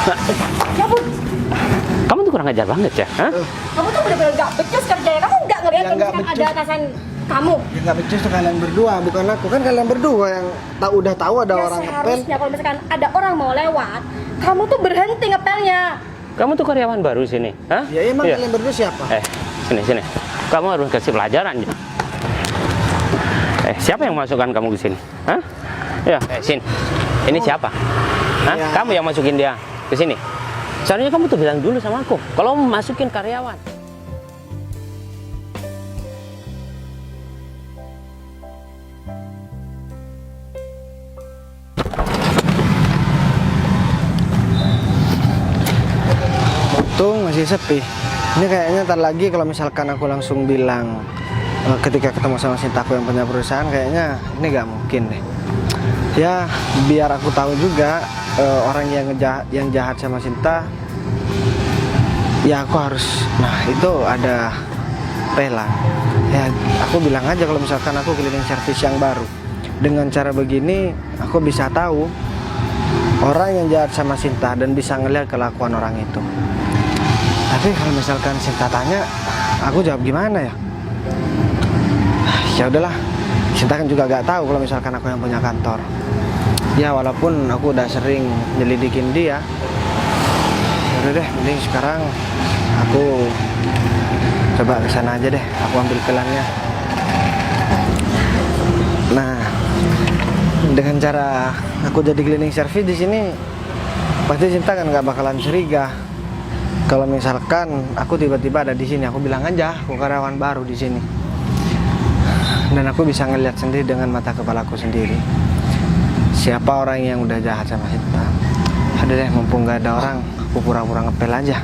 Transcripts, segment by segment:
Ya ampun, Kamu tuh kurang ajar banget ya, hah? kamu tuh bener-bener gak becus kerjanya. Kamu gak ngeliat Ya, kalau nggak misalkan becus. ada atasan kamu. Ya nggak becus tuh kalian berdua, bukan aku. Kan kalian berdua yang udah tahu ada Ya orang ngepel. seharusnya kalau misalkan ada orang mau lewat, kamu tuh berhenti ngepelnya. Kamu tuh karyawan baru sini, hah? Ya emang Iya. kalian berdua siapa? Sini. Kamu harus kasih pelajaran. Siapa yang masukkan kamu ke sini? Hah? Ya, Sin. Ini siapa? Hah? Ya. Kamu yang masukin dia ke sini. Seharusnya kamu tuh bilang dulu sama aku kalau mau masukin karyawan. Untung masih sepi. Ini kayaknya ntar lagi kalau misalkan aku langsung bilang ketika ketemu sama Sintaku yang punya perusahaan, kayaknya ini nggak mungkin deh. Ya biar aku tahu juga orang yang jahat sama Sinta. Ya aku harus, nah itu ada Pela. Ya aku bilang aja kalau misalkan aku cleaning service yang baru. Dengan cara begini aku bisa tahu orang yang jahat sama Sinta dan bisa ngelihat kelakuan orang itu. Tapi kalau misalkan Sinta tanya, aku jawab gimana ya? Ya udahlah, Sinta kan juga gak tahu kalau misalkan aku yang punya kantor. Ya walaupun aku udah sering nyelidikin dia. Udah deh, mending sekarang aku coba ke sana aja deh, aku ambil pelannya. Nah, dengan cara aku jadi cleaning service di sini, pasti Sinta kan nggak bakalan curiga. Kalau misalkan aku tiba-tiba ada di sini, aku bilang aja aku karyawan baru di sini. Dan aku bisa ngeliat sendiri dengan mata kepalaku sendiri. Siapa orang yang udah jahat sama Sinta. Ada deh, mumpung nggak ada orang, aku pura-pura ngepel aja.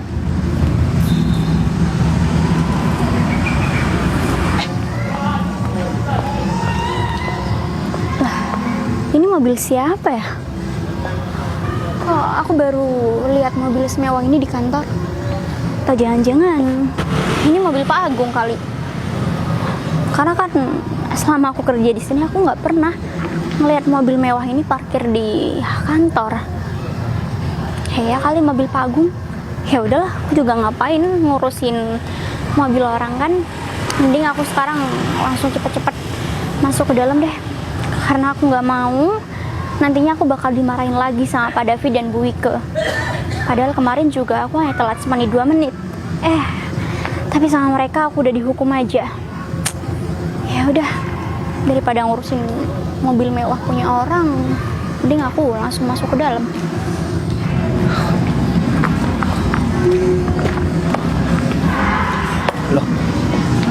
Ini mobil siapa ya? Kok aku baru lihat mobil semewah ini di kantor? Atau jangan-jangan ini mobil Pak Agung kali? Karena kan selama aku kerja di sini aku nggak pernah ngelihat mobil mewah ini parkir di kantor. Ya kali mobil Pak Agung. Ya udahlah, aku juga ngapain ngurusin mobil orang kan? Mending aku sekarang langsung cepet-cepet masuk ke dalam deh. Karena aku nggak mau nantinya aku bakal dimarahin lagi sama Pak David dan Bu Wike. Padahal kemarin juga aku hanya telat cuma 2 menit. Tapi sama mereka aku udah dihukum aja. Ya udah, daripada ngurusin mobil mewah punya orang, mending aku langsung masuk ke dalam. Loh,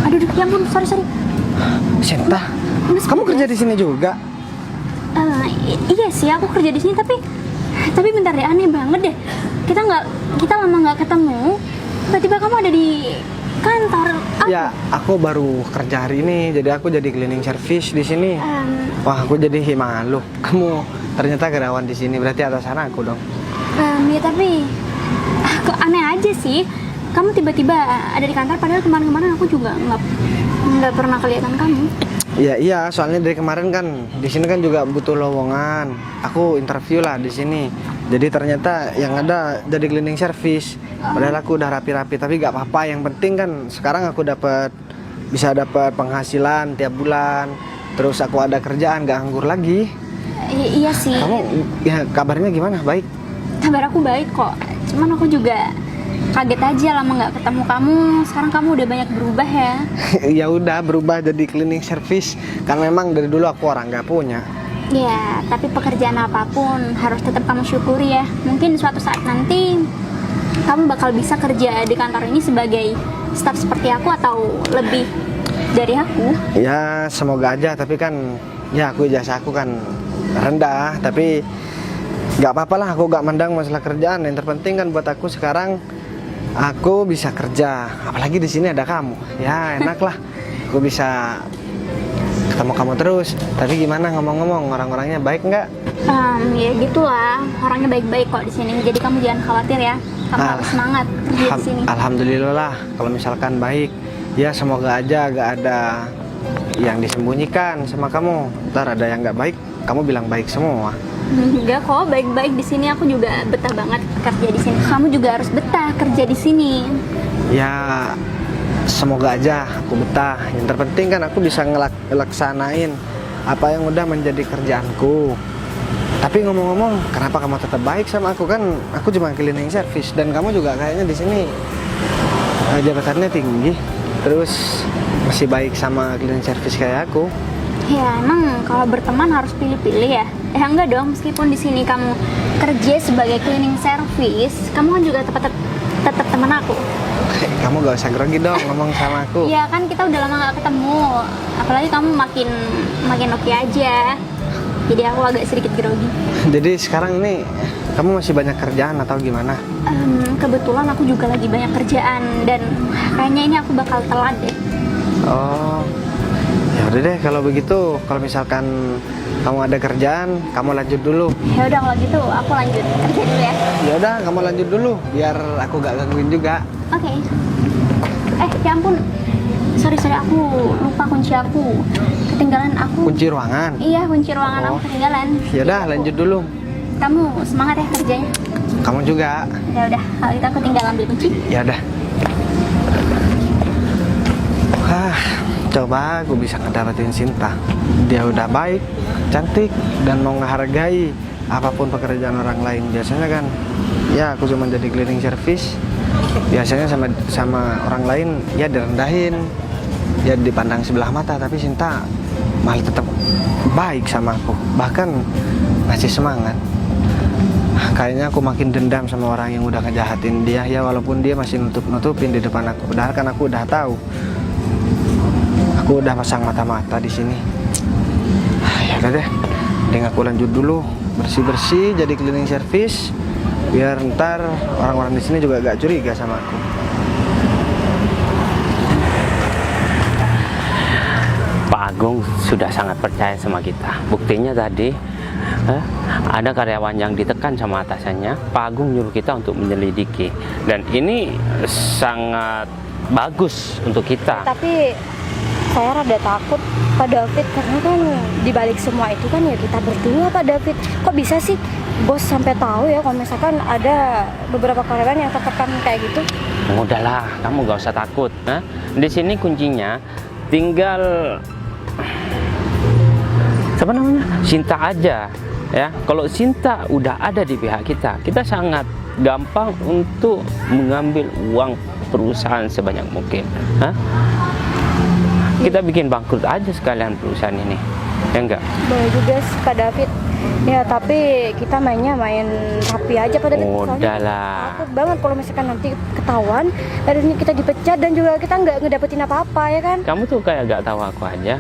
Aduh, ya ampun, sorry. Sinta, kamu kerja di sini juga? Iya sih, aku kerja di sini, tapi bentar deh, aneh banget deh. Kita lama nggak ketemu, tiba-tiba kamu ada di kantor. Ya, aku baru kerja hari ini, jadi aku jadi cleaning service di sini. Wah, aku jadi malu. Kamu ternyata karyawan di sini, berarti atasan aku dong. Ya tapi kok aneh aja sih. Kamu tiba-tiba ada di kantor, padahal kemarin-kemarin aku juga nggak pernah kelihatan kamu. Iya, soalnya dari kemarin kan di sini kan juga butuh lowongan. Aku interview lah di sini. Jadi ternyata yang ada jadi cleaning service. Padahal aku udah rapi-rapi, tapi gak apa-apa. Yang penting kan sekarang aku bisa dapat penghasilan tiap bulan. Terus aku ada kerjaan, gak nganggur lagi. Iya sih. Kamu ya kabarnya gimana? Baik? Kabar aku baik kok. Cuman aku juga kaget aja lama nggak ketemu kamu. Sekarang kamu udah banyak berubah ya. Ya udah berubah jadi cleaning service. Kan memang dari dulu aku orang nggak punya. Ya, tapi pekerjaan apapun harus tetap kamu syukuri ya. Mungkin suatu saat nanti kamu bakal bisa kerja di kantor ini sebagai staf seperti aku atau lebih dari aku. Ya semoga aja, tapi kan ya ijazah aku kan rendah, tapi nggak apa-apa lah, aku nggak mandang masalah kerjaan. Yang terpenting kan buat aku sekarang aku bisa kerja, apalagi di sini ada kamu. Ya enak lah, aku bisa ketemu kamu terus. Tapi gimana ngomong-ngomong, orang-orangnya baik nggak? Ya gitulah, orangnya baik-baik kok di sini. Jadi kamu jangan khawatir ya. Kamu harus semangat kerja di sini. Alhamdulillah lah, kalau misalkan baik. Ya semoga aja gak ada yang disembunyikan sama kamu. Ntar ada yang nggak baik, kamu bilang baik semua. Enggak kok, baik-baik di sini. Aku juga betah banget kerja di sini. Kamu juga harus betah kerja di sini. Ya semoga aja aku betah. Yang terpenting kan aku bisa ngelaksanain apa yang udah menjadi kerjaanku. Tapi ngomong-ngomong, kenapa kamu tetap baik sama aku? Kan aku cuma cleaning service dan kamu juga kayaknya di sini jabatannya tinggi. Terus masih baik sama cleaning service kayak aku. Ya emang kalau berteman harus pilih-pilih ya. Enggak dong, meskipun di sini kamu kerja sebagai cleaning service, kamu kan juga tetap teman aku. Kamu gak usah grogi dong ngomong sama aku. Ya kan kita udah lama gak ketemu. Apalagi kamu makin oke aja. Jadi aku agak sedikit grogi. Jadi sekarang ini kamu masih banyak kerjaan atau gimana? Kebetulan aku juga lagi banyak kerjaan dan kayaknya ini aku bakal telat deh. Oh, ya udah deh kalau begitu. Kalau misalkan kamu ada kerjaan, kamu lanjut dulu. Ya udah kalau gitu aku lanjut kerja dulu ya. Ya udah, kamu lanjut dulu biar aku gak gangguin juga. Oke. Ya ampun. Sorry aku lupa kunci aku. Ketinggalan aku. Kunci ruangan. Iya, kunci ruangan aku ketinggalan. Ya udah, lanjut dulu. Kamu semangat ya kerjanya. Kamu juga. Ya udah, kalau gitu aku tinggal ambil kunci. Ya udah. Coba aku bisa ngedapetin Sinta. Dia udah baik, cantik, dan mau ngehargai apapun pekerjaan orang lain. Biasanya kan, ya aku cuma jadi cleaning service. Biasanya sama orang lain ya direndahin, ya dipandang sebelah mata. Tapi Sinta malah tetap baik sama aku, bahkan ngasih semangat. Kayaknya aku makin dendam sama orang yang udah ngejahatin dia, ya walaupun dia masih nutupin di depan aku. Padahal kan aku udah tahu. Aku udah pasang mata-mata di sini. Ya udah deh, mending aku lanjut dulu bersih-bersih jadi cleaning service, biar ntar orang-orang di sini juga gak curiga sama aku. Pak Agung sudah sangat percaya sama kita. Buktinya tadi ada karyawan yang ditekan sama atasannya, Pak Agung nyuruh kita untuk menyelidiki, dan ini sangat bagus untuk kita. Tapi saya rada takut Pak David, karena kan dibalik semua itu kan ya kita berdua Pak David. Kok bisa sih bos sampai tahu ya kalau misalkan ada beberapa karyawan yang tertekan kayak gitu? Udahlah, kamu gak usah takut. Di sini kuncinya tinggal siapa namanya? Sinta aja. Ya, kalau Sinta udah ada di pihak kita, kita sangat gampang untuk mengambil uang perusahaan sebanyak mungkin. Kita bikin bangkrut aja sekalian perusahaan ini, ya enggak? Boleh juga sih Pak David. Ya tapi kita main rapi aja Pak David. Udahlah. Takut banget kalau misalkan nanti ketahuan, akhirnya kita dipecat dan juga kita nggak ngedapetin apa-apa ya kan? Kamu tuh kayak gak tahu aku aja.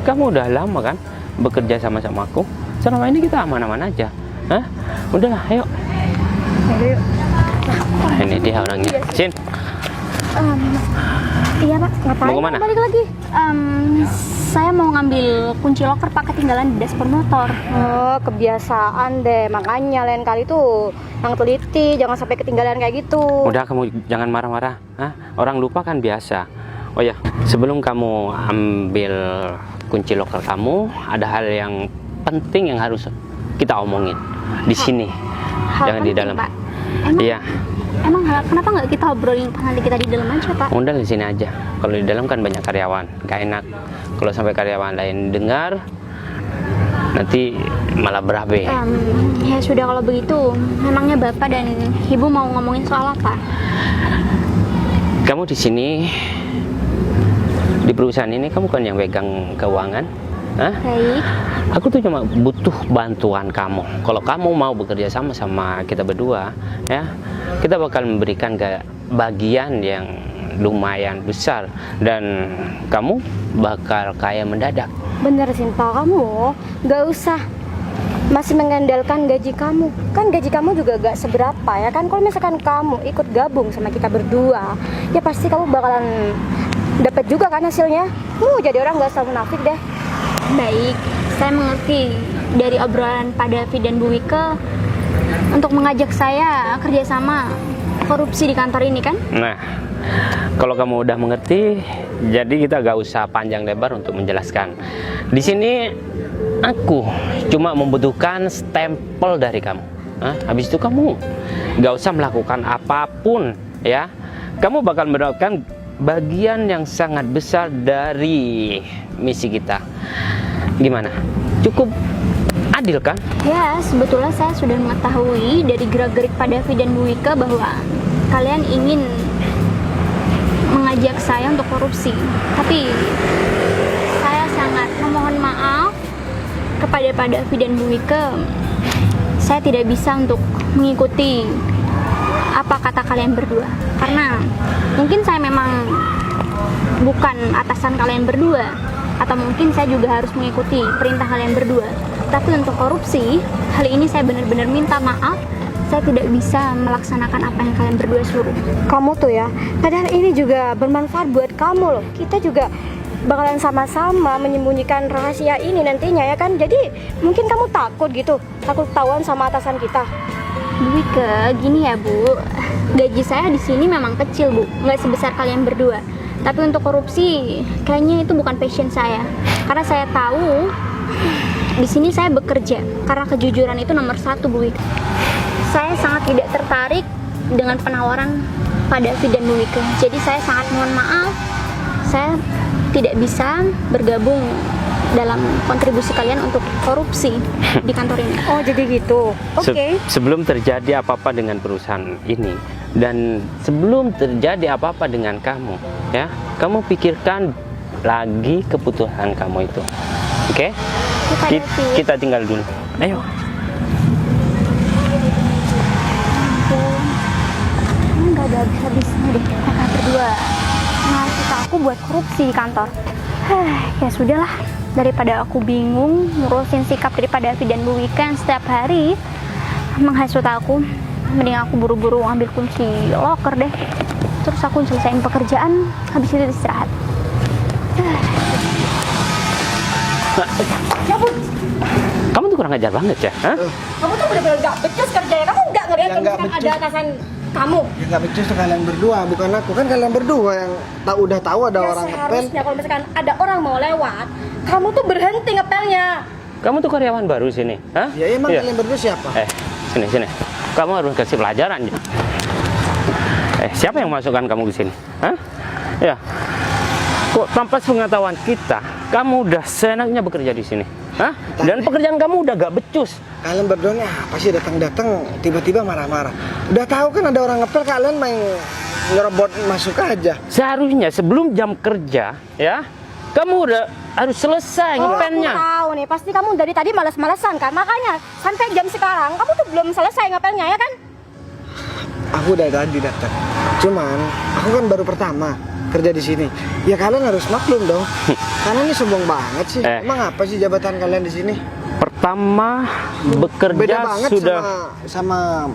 Kamu udah lama kan bekerja sama-sama aku. Selama ini kita aman-aman aja. Udahlah, ayo. Yuk. Ini dia orangnya. Sin. Iya Pak. Ngapain? Mau kemana? Balik lagi. Saya mau ngambil kunci loker Pak, ketinggalan di dashboard motor. Oh, kebiasaan deh. Makanya lain kali tuh yang teliti, jangan sampai ketinggalan kayak gitu. Udah, kamu jangan marah-marah. Orang lupa kan biasa. Oh ya, sebelum kamu ambil kunci loker kamu, ada hal yang penting yang harus kita omongin di sini. Jangan di dalam. Pak. Iya. Emang kenapa nggak kita obrolin nanti kita di dalam aja Pak? Udah di sini aja. Kalau di dalam kan banyak karyawan, gak enak. Kalau sampai karyawan lain dengar, nanti malah berabe. Ya sudah kalau begitu. Memangnya Bapak dan Ibu mau ngomongin soal apa? Kamu di sini di perusahaan ini, kamu kan yang pegang keuangan. Baik. Aku tuh cuma butuh bantuan kamu. Kalau kamu mau bekerja sama kita berdua, ya, kita bakal memberikan bagian yang lumayan besar dan kamu bakal kaya mendadak. Bener Sinta, kamu nggak usah masih mengandalkan gaji kamu. Kan gaji kamu juga gak seberapa ya kan. Kalau misalkan kamu ikut gabung sama kita berdua, ya pasti kamu bakalan dapat juga kan hasilnya. Jadi orang gak selalu munafik deh. Baik, saya mengerti dari obrolan Pak David dan Bu Wike untuk mengajak saya kerjasama korupsi di kantor ini kan? Nah, Kalau kamu udah mengerti, jadi kita gak usah panjang lebar untuk menjelaskan. Di sini aku cuma membutuhkan stempel dari kamu. Habis itu kamu gak usah melakukan apapun, ya. Kamu bakal mendapatkan bagian yang sangat besar dari misi kita. Gimana? Cukup adil kan? Ya, sebetulnya saya sudah mengetahui dari gerak-gerik Pak Davi dan Bu Wika bahwa kalian ingin mengajak saya untuk korupsi. Tapi saya sangat memohon maaf kepada Pak Davi dan Bu Wika. Saya tidak bisa untuk mengikuti apa kata kalian berdua. Karena mungkin saya memang bukan atasan kalian berdua, atau mungkin saya juga harus mengikuti perintah kalian berdua. Tapi untuk korupsi, hal ini saya benar-benar minta maaf. Saya tidak bisa melaksanakan apa yang kalian berdua suruh. Kamu tuh ya, padahal ini juga bermanfaat buat kamu loh. Kita juga bakalan sama-sama menyembunyikan rahasia ini nantinya ya kan. Jadi mungkin kamu takut gitu, takut ketahuan sama atasan kita. Bu Wika, gini ya Bu, gaji saya di sini memang kecil Bu, nggak sebesar kalian berdua. Tapi untuk korupsi, kayaknya itu bukan passion saya. Karena saya tahu di sini saya bekerja karena kejujuran itu nomor 1 Bu Wika. Saya sangat tidak tertarik dengan penawaran Pak Davi dan Bu Wika. Jadi saya sangat mohon maaf, saya tidak bisa bergabung dalam kontribusi kalian untuk korupsi di kantor ini. Oh jadi gitu. Oke. Sebelum terjadi apa-apa dengan perusahaan ini dan sebelum terjadi apa-apa dengan kamu, ya, kamu pikirkan lagi keputusan kamu itu. Oke? Kita tinggal dulu. Ayo. Nggak ada habis-habisnya deh mereka berdua ngasih ke aku buat korupsi di kantor. Ya sudahlah, daripada aku bingung ngurusin sikap daripada Davi dan Bu Wika yang setiap hari menghasut aku, mending aku buru-buru ambil kunci loker deh, terus aku selesaiin pekerjaan, habis itu istirahat. Ya Bu, Kamu tuh kurang ajar banget ya, hah? kamu tuh bener-bener gak becus kerjanya. Kamu gak ngeliat Ya, kalau nggak misalkan becus. ada atasan kamu. Ya nggak becus tuh kalian berdua, bukan aku. Kan kalian berdua yang udah tahu ada Ya orang ngepel. seharusnya kalau misalkan ada orang mau lewat, kamu tuh berhenti ngepelnya. Kamu tuh karyawan baru sini, hah? Ya emang Iya. kalian berdua siapa? Sini. Kamu harus kasih pelajaran. Siapa yang masukkan kamu ke sini? Hah? Ya. Kok tanpa pengetahuan kita, kamu udah seenaknya bekerja di sini? Hah? Dan pekerjaan kamu udah gak becus. Kalian berdua nih apa sih datang-datang tiba-tiba marah-marah? Udah tahu kan ada orang ngepel, kalian main nyerobot masuk aja. Seharusnya sebelum jam kerja, ya, kamu udah harus selesai ngepelnya. Aku tahu nih, pasti kamu dari tadi malas-malasan kan. Makanya sampai jam sekarang kamu tuh belum selesai ngepelnya ya kan? Aku udah tadi datang. Cuman aku kan baru pertama kerja di sini. Ya kalian harus maklum dong. Karena ini sombong banget sih. Emang apa sih jabatan kalian di sini? Pertama bekerja Beda banget sudah sama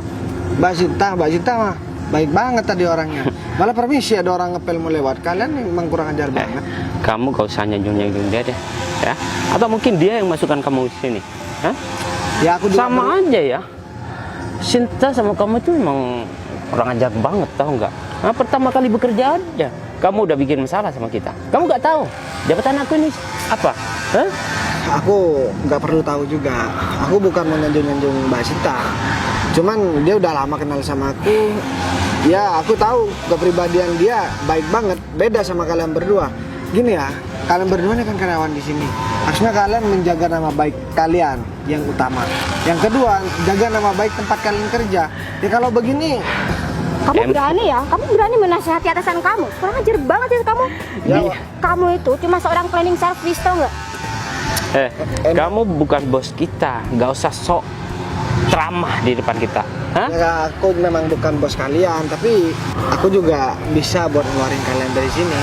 Mbak Sinta. Mbak Sinta mah baik banget tadi orangnya. Malah permisi ada orang ngepel mau lewat. Kalian memang kurang ajar banget. kamu gak usah nyanjung-nyanjung dia deh, ya. Atau mungkin dia yang masukkan kamu ke sini, hah? Ya aku juga Sama aja ya. Sinta sama kamu tuh emang kurang ajar banget, tahu nggak? Nah, pertama kali bekerja aja kamu udah bikin masalah sama kita. Kamu nggak tahu jabatan aku ini apa? Hah? Aku nggak perlu tahu juga. Aku bukan mau nyanjung-nyanjung Mbak Sinta. Cuman dia udah lama kenal sama aku. Ya aku tahu kepribadian dia baik banget. Beda sama kalian berdua. Gini ya, kalian berdua ini kan karyawan di sini. Harusnya kalian menjaga nama baik kalian yang utama. Yang kedua, jaga nama baik tempat kalian kerja. Ya kalau begini, Kamu berani ya? Kamu berani menasihati atasan kamu? Kurang ajar banget ya kamu. Ya, Kamu itu cuma seorang cleaning service, tau nggak? Kamu bukan bos kita, nggak usah sok ceramah di depan kita. Hah? ya aku memang bukan bos kalian, tapi aku juga bisa buat ngeluarin kalian dari sini.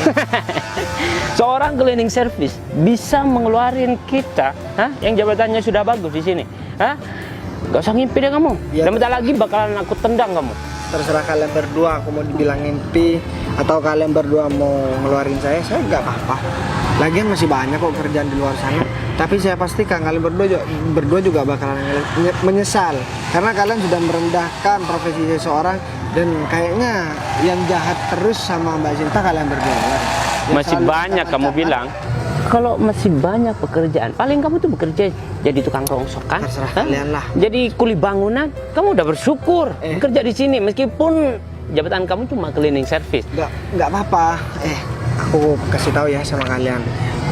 Seorang cleaning service bisa mengeluarin kita, hah? Yang jabatannya sudah bagus di sini, hah? Gak usah ngimpi deh kamu. Ya, Dan bentar lagi bakalan aku tendang kamu. Terserah kalian berdua, aku mau dibilangin pi atau kalian berdua mau ngeluarin saya nggak apa-apa. Lagian masih banyak kok kerjaan di luar sana. Tapi saya pastikan kalian berdua juga bakalan menyesal karena kalian sudah merendahkan profesi seseorang dan kayaknya yang jahat terus sama Mbak Sinta kalian berdua. Yang Masih selalu banyak kita kamu macam, bilang. Kalau masih banyak pekerjaan, paling kamu tuh bekerja jadi tukang rongsok kan? Terserah Hah? kalian lah. Jadi kuli bangunan, kamu udah bersyukur bekerja di sini meskipun jabatan kamu cuma cleaning service. Nggak apa-apa. Aku kasih tahu ya sama kalian.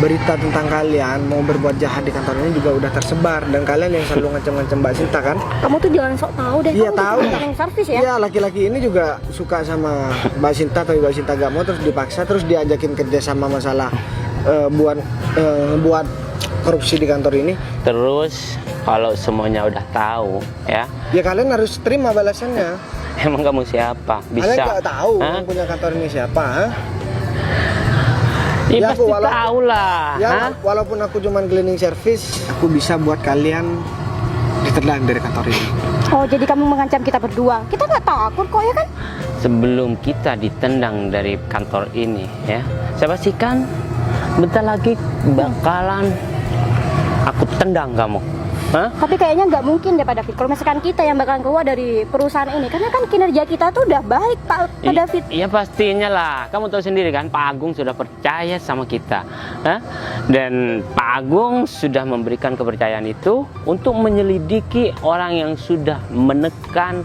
Berita tentang kalian mau berbuat jahat di kantor ini juga udah tersebar, dan kalian yang selalu ngancam-ngancam Mbak Sinta kan? Kamu tuh jangan sok tahu deh. Iya Kamu tahu. cleaning service ya. Iya, laki-laki ini juga suka sama Mbak Sinta, tapi Mbak Sinta gak mau, terus dipaksa, terus diajakin kerja sama masalah buat korupsi di kantor ini. Terus kalau semuanya udah tahu ya, Ya kalian harus terima balasannya. emang kamu siapa? Kalian Bisa? gak tahu Hah? yang punya kantor ini siapa? Ha? Ya, Ya, pasti aku tahu lah. Ya, Hah? walaupun aku cuman cleaning service, aku bisa buat kalian ditendang dari kantor ini. Oh, jadi kamu mengancam kita berdua. Kita nggak takut kok ya kan? Sebelum kita ditendang dari kantor ini ya, saya pastikan bentar lagi bakalan aku tendang kamu. Hah? Tapi kayaknya nggak mungkin deh Pak David. Kalau misalkan kita yang bakalan keluar dari perusahaan ini, karena kan kinerja kita tuh udah baik Pak David. Iya pastinya lah. Kamu tahu sendiri kan, Pak Agung sudah percaya sama kita. Hah? Dan Pak Agung sudah memberikan kepercayaan itu untuk menyelidiki orang yang sudah menekan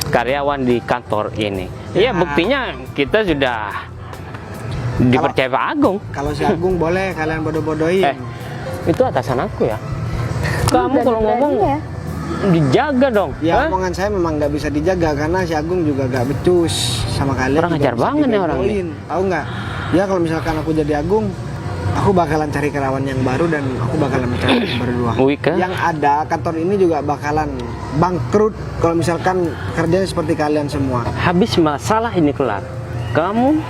karyawan di kantor ini. Iya, buktinya kita sudah dipercaya Pak Agung. Kalau si Agung boleh kalian bodoh-bodohin. Itu atasan aku ya. Kamu kalau ngomong ya. dijaga dong. Ya Hah? omongan saya memang nggak bisa dijaga karena si Agung juga gak becus sama kalian. Kurang juga ajar bisa banget nih orang dibegoin. Tahu nggak? Ya kalau misalkan aku jadi Agung, aku bakalan cari karyawan yang baru dan aku bakalan mencari berdua. Wika? Yang ada kantor ini juga bakalan bangkrut kalau misalkan kerjanya seperti kalian semua. Habis masalah ini kelar, kamu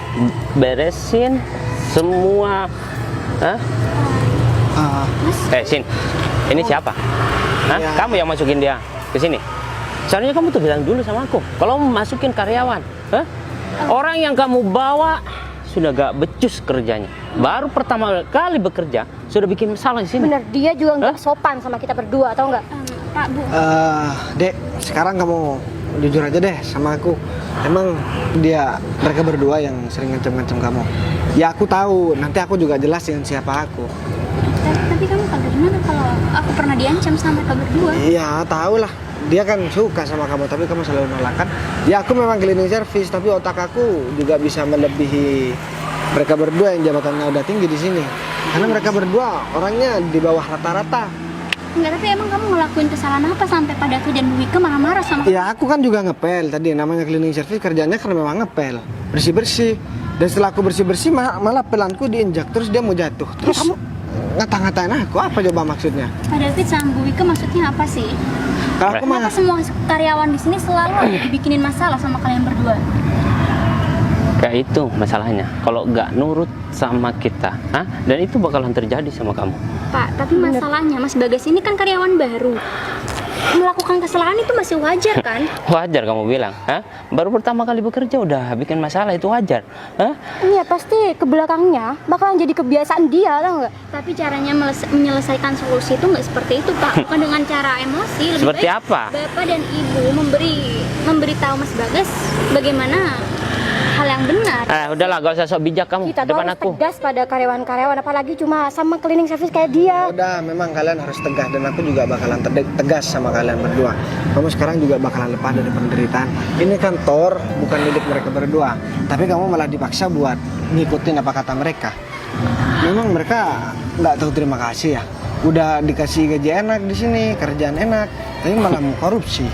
beresin semua. Hah? Ah, Sin, ini siapa? Hah? Ya. Kamu yang masukin dia ke sini? Soalnya kamu tuh bilang dulu sama aku, kalau mau masukin karyawan, hah? Orang yang kamu bawa sudah gak becus kerjanya. Baru pertama kali bekerja sudah bikin masalah di sini. Bener, dia juga nggak sopan sama kita berdua, atau nggak? Pak Bu, Dek, sekarang kamu jujur aja deh sama aku. Emang mereka berdua yang sering ngancam-ngancam kamu? Ya aku tahu, nanti aku juga jelasin siapa aku. tapi kamu tahu dari mana kalau aku pernah diancam sama mereka berdua? Iya, tahu lah. Dia kan suka sama kamu, tapi kamu selalu nolak kan? Ya aku memang cleaning service, tapi otak aku juga bisa melebihi mereka berdua yang jabatannya udah tinggi di sini. Karena mereka berdua orangnya di bawah rata-rata. Enggak, tapi emang kamu ngelakuin kesalahan apa sampai Pak David dan Bu Wika marah-marah sama Ya aku kan juga ngepel tadi, namanya cleaning service kerjanya karena memang ngepel, bersih-bersih. Dan setelah aku bersih-bersih malah pelanku diinjak, terus dia mau jatuh. Terus kamu ngata-ngatain aku, apa coba maksudnya? Pak David sama Bu Wika maksudnya apa sih? Kalau aku mah Kenapa semua karyawan di sini selalu dibikinin masalah sama kalian berdua? Kayak itu masalahnya. Kalau nggak nurut sama kita, hah? Dan itu bakalan terjadi sama kamu. Pak, tapi masalahnya Mas Bagas ini kan karyawan baru. Melakukan kesalahan itu masih wajar kan? Wajar kamu bilang, hah? Baru pertama kali bekerja udah bikin masalah, itu wajar, hah? Iya, pasti ke belakangnya bakalan jadi kebiasaan dia, tau nggak? Tapi caranya menyelesaikan solusi itu nggak seperti itu Pak, bukan dengan cara emosi. Lebih Seperti baik apa? Bapak dan Ibu memberitahu Mas Bagas bagaimana hal yang benar. Udahlah, gak usah sok bijak kamu Kita tuh depan harus aku. tegas pada karyawan-karyawan, apalagi cuma sama cleaning service kayak dia. udah, memang kalian harus tegas dan aku juga bakalan tegas sama kalian berdua. Kamu sekarang juga bakalan lepas dari penderitaan. Ini kantor bukan milik mereka berdua, tapi kamu malah dipaksa buat ngikutin apa kata mereka. Memang mereka nggak tahu terima kasih ya. Udah dikasih gaji enak di sini, kerjaan enak, tapi malah mau korupsi.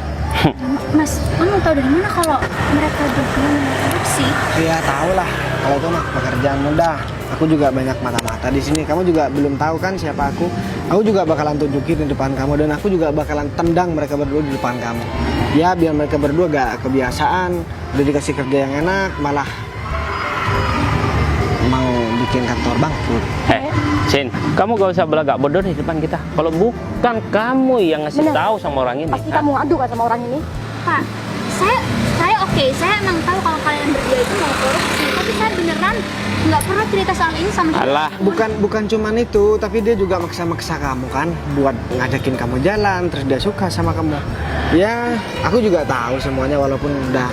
Mas, kamu tahu dari mana kalau mereka berdua korupsi? Ya tahu lah, kalau itu mah pekerjaan mudah. Aku juga banyak mata-mata di sini. Kamu juga belum tahu kan siapa aku. Aku juga bakalan tunjukin di depan kamu, dan aku juga bakalan tendang mereka berdua di depan kamu. Ya biar mereka berdua gak kebiasaan, udah dikasih kerja yang enak, malah mau bikin kantor bangkrut. Sin, kamu gak usah belagak bodoh di depan kita. Kalau bukan kamu yang ngasih Bener. tahu sama orang ini, Pasti hah? kamu ngadu kan sama orang ini. Pak, saya oke, saya emang tahu kalau kalian berdua itu mau korupsi, tapi tapi saya beneran nggak pernah cerita soal ini sama dia. Alah, Bukan cuman itu, tapi dia juga maksa-maksa kamu kan buat ngajakin kamu jalan, terus dia suka sama kamu. Ya, aku juga tahu semuanya walaupun udah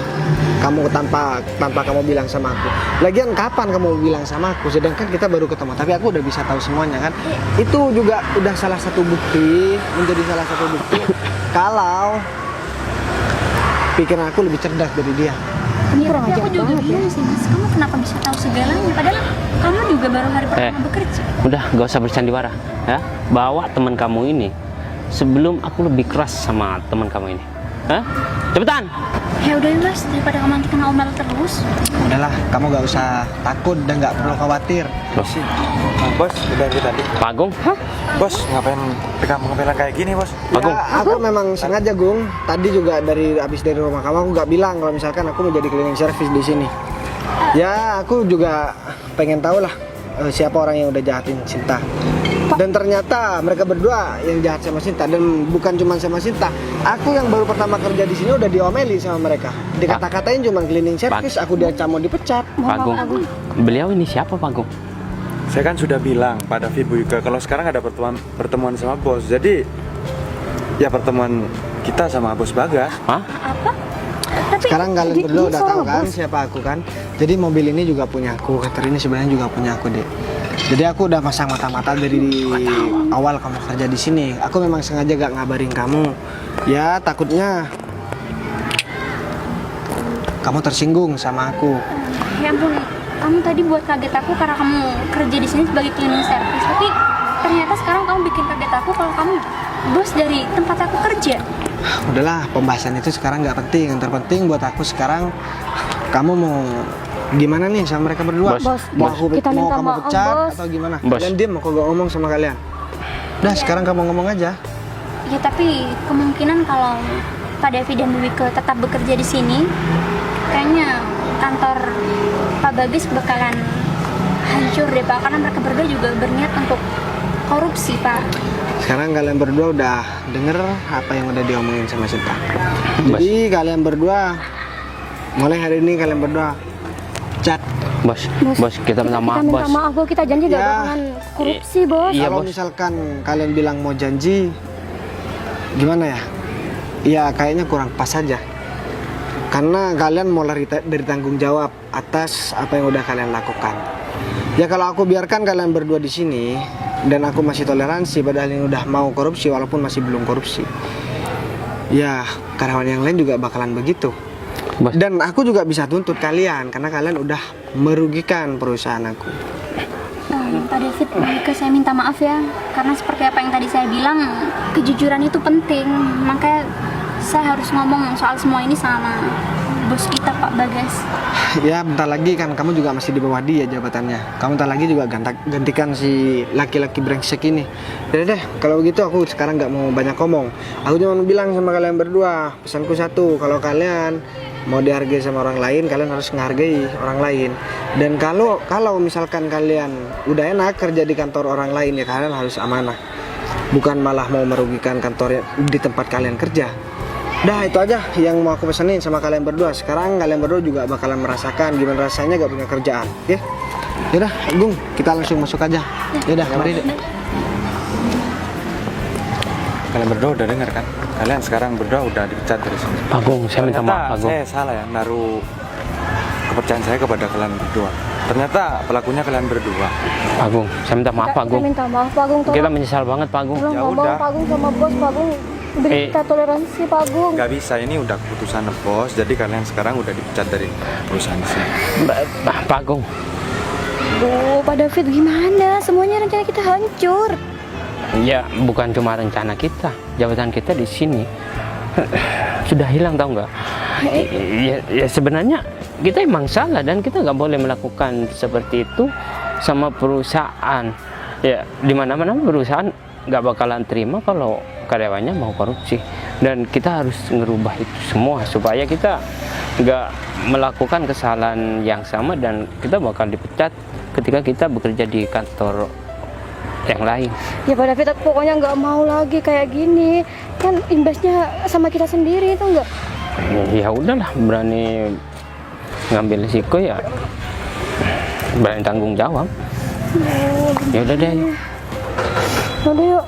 kamu tanpa kamu bilang sama aku. Lagian kapan kamu bilang sama aku? Sedangkan kita baru ketemu, tapi aku udah bisa tahu semuanya kan. Itu juga udah salah satu bukti, menjadi salah satu bukti kalau pikiran aku lebih cerdas dari dia. Ini kurang tapi ajar aku juga banget ya. bingung sih mas, kamu kenapa bisa tahu segalanya? Padahal kamu juga baru hari pertama bekerja. udah gak usah bersandiwara ya. Bawa teman kamu ini sebelum aku lebih keras sama teman kamu ini. Hah? Cepetan. Ya udah ya mas, daripada kamu nanti kena omel terus. Udahlah, kamu gak usah takut dan gak perlu khawatir. Loh, Bos, udah kita tadi. Pak Agung, Bos, ngapain pegang-pegang kayak gini, Bos? Agung. Ya, aku memang sengaja, Gung. Tadi juga habis dari rumah kamu aku gak bilang kalau misalkan aku mau jadi cleaning service di sini. Ya, aku juga pengen tahu lah siapa orang yang udah jahatin Sinta. Dan ternyata mereka berdua yang jahat sama Sinta, dan bukan cuma sama Sinta. Aku yang baru pertama kerja di sini udah diomeli sama mereka. Dikata-katain cuma cleaning service, aku diancam mau dipecat. Pak Agung. Beliau ini siapa Pak Agung? Saya kan sudah bilang pada Vibu juga kalau sekarang ada pertemuan sama Bos. Jadi ya pertemuan kita sama Bos Bagas. Hah? Apa? Tapi Sekarang kalian Dia- berdua dia udah salah, tahu kan Bos. siapa aku kan. Jadi mobil ini juga punya aku, Kater ini sebenarnya juga punya aku, Dek. Jadi aku udah pasang mata-mata dari awal kamu kerja di sini. Aku memang sengaja gak ngabarin kamu. Ya takutnya kamu tersinggung sama aku. ya ampun, kamu tadi buat kaget aku karena kamu kerja di sini sebagai cleaning service. Tapi ternyata sekarang kamu bikin kaget aku kalau kamu bos dari tempat aku kerja. Udahlah, pembahasan itu sekarang nggak penting. Yang terpenting buat aku sekarang, kamu mau gimana nih sama mereka berdua? Bos, mau bos, aku kita mau minta kamu maaf, pecat Bos. atau gimana? Bos. Kalian diem, aku gak ngomong sama kalian. Udah, sekarang kamu ngomong aja. Ya tapi kemungkinan kalau Pak Devi dan Bu Wike tetap bekerja di sini, kayaknya kantor Pak Bagas bakalan hancur deh Pak, karena mereka berdua juga berniat untuk korupsi Pak. Sekarang kalian berdua udah denger apa yang udah diomongin sama Sinta. Jadi kalian berdua, mulai hari ini kalian berdua cat. Bos, kita minta maaf, Kita Bos. minta maaf, Bos. Kita janji gak Ya. bakalan korupsi, Bos. Iya, Kalau Bos. misalkan kalian bilang mau janji, gimana ya? Ya kayaknya kurang pas aja. Karena kalian mau lari dari tanggung jawab atas apa yang udah kalian lakukan. Ya kalau aku biarkan kalian berdua di sini dan aku masih toleransi padahal ini udah mau korupsi walaupun masih belum korupsi. Ya karyawan yang lain juga bakalan begitu. Bos. Dan aku juga bisa tuntut kalian karena kalian udah merugikan perusahaan aku. Pak David, Bu Wike, saya minta maaf ya, karena seperti apa yang tadi saya bilang, kejujuran itu penting. Makanya saya harus ngomong soal semua ini sama bos kita Pak Bagas. Ya bentar lagi kan kamu juga masih di bawah dia jabatannya. Kamu bentar lagi juga gantikan si laki-laki brengsek ini. Yaudah deh, kalau begitu aku sekarang nggak mau banyak ngomong. Aku cuma mau bilang sama kalian berdua, pesanku satu, kalau kalian mau dihargai sama orang lain, kalian harus menghargai orang lain. Dan kalau misalkan kalian udah enak kerja di kantor orang lain, ya kalian harus amanah. Bukan malah mau merugikan kantor di tempat kalian kerja. Dah itu aja yang mau aku pesenin sama kalian berdua. Sekarang kalian berdua juga bakalan merasakan gimana rasanya gak punya kerjaan. Ya, yaudah, Gung, kita langsung masuk aja. Yaudah, mari. Dek. Kalian berdua udah dengar kan? Kalian sekarang berdua udah dipecat dari sini. Pak Agung, saya minta maaf, Pak Agung. Saya salah ya naruh kepercayaan saya kepada kalian berdua. Ternyata pelakunya kalian berdua. Pak Agung, saya minta maaf, Pak Kita Agung. minta maaf, Pak Agung. Kita menyesal banget, Pak Agung. Tolong Ya ngomong, udah. Pak Agung, sama bos, Pak Agung. Beri kita toleransi, Pak Agung. Gak bisa, ini udah keputusan bos. Jadi kalian sekarang udah dipecat dari perusahaan sini. Pak Agung, Duh, Pak David gimana? Semuanya rencana kita hancur. ya bukan cuma rencana kita, jabatan kita di sini sudah hilang, tahu nggak? Ya sebenarnya kita emang salah dan kita nggak boleh melakukan seperti itu sama perusahaan. Ya di mana-mana perusahaan nggak bakalan terima kalau karyawannya mau korupsi, dan kita harus ngerubah itu semua supaya kita nggak melakukan kesalahan yang sama dan kita bakal dipecat ketika kita bekerja di kantor yang lain. Ya Pak David, aku pokoknya nggak mau lagi kayak gini. Kan imbasnya sama kita sendiri, itu nggak? Ya udahlah, berani ngambil risiko ya berani tanggung jawab. Ya udah deh. Udah yuk.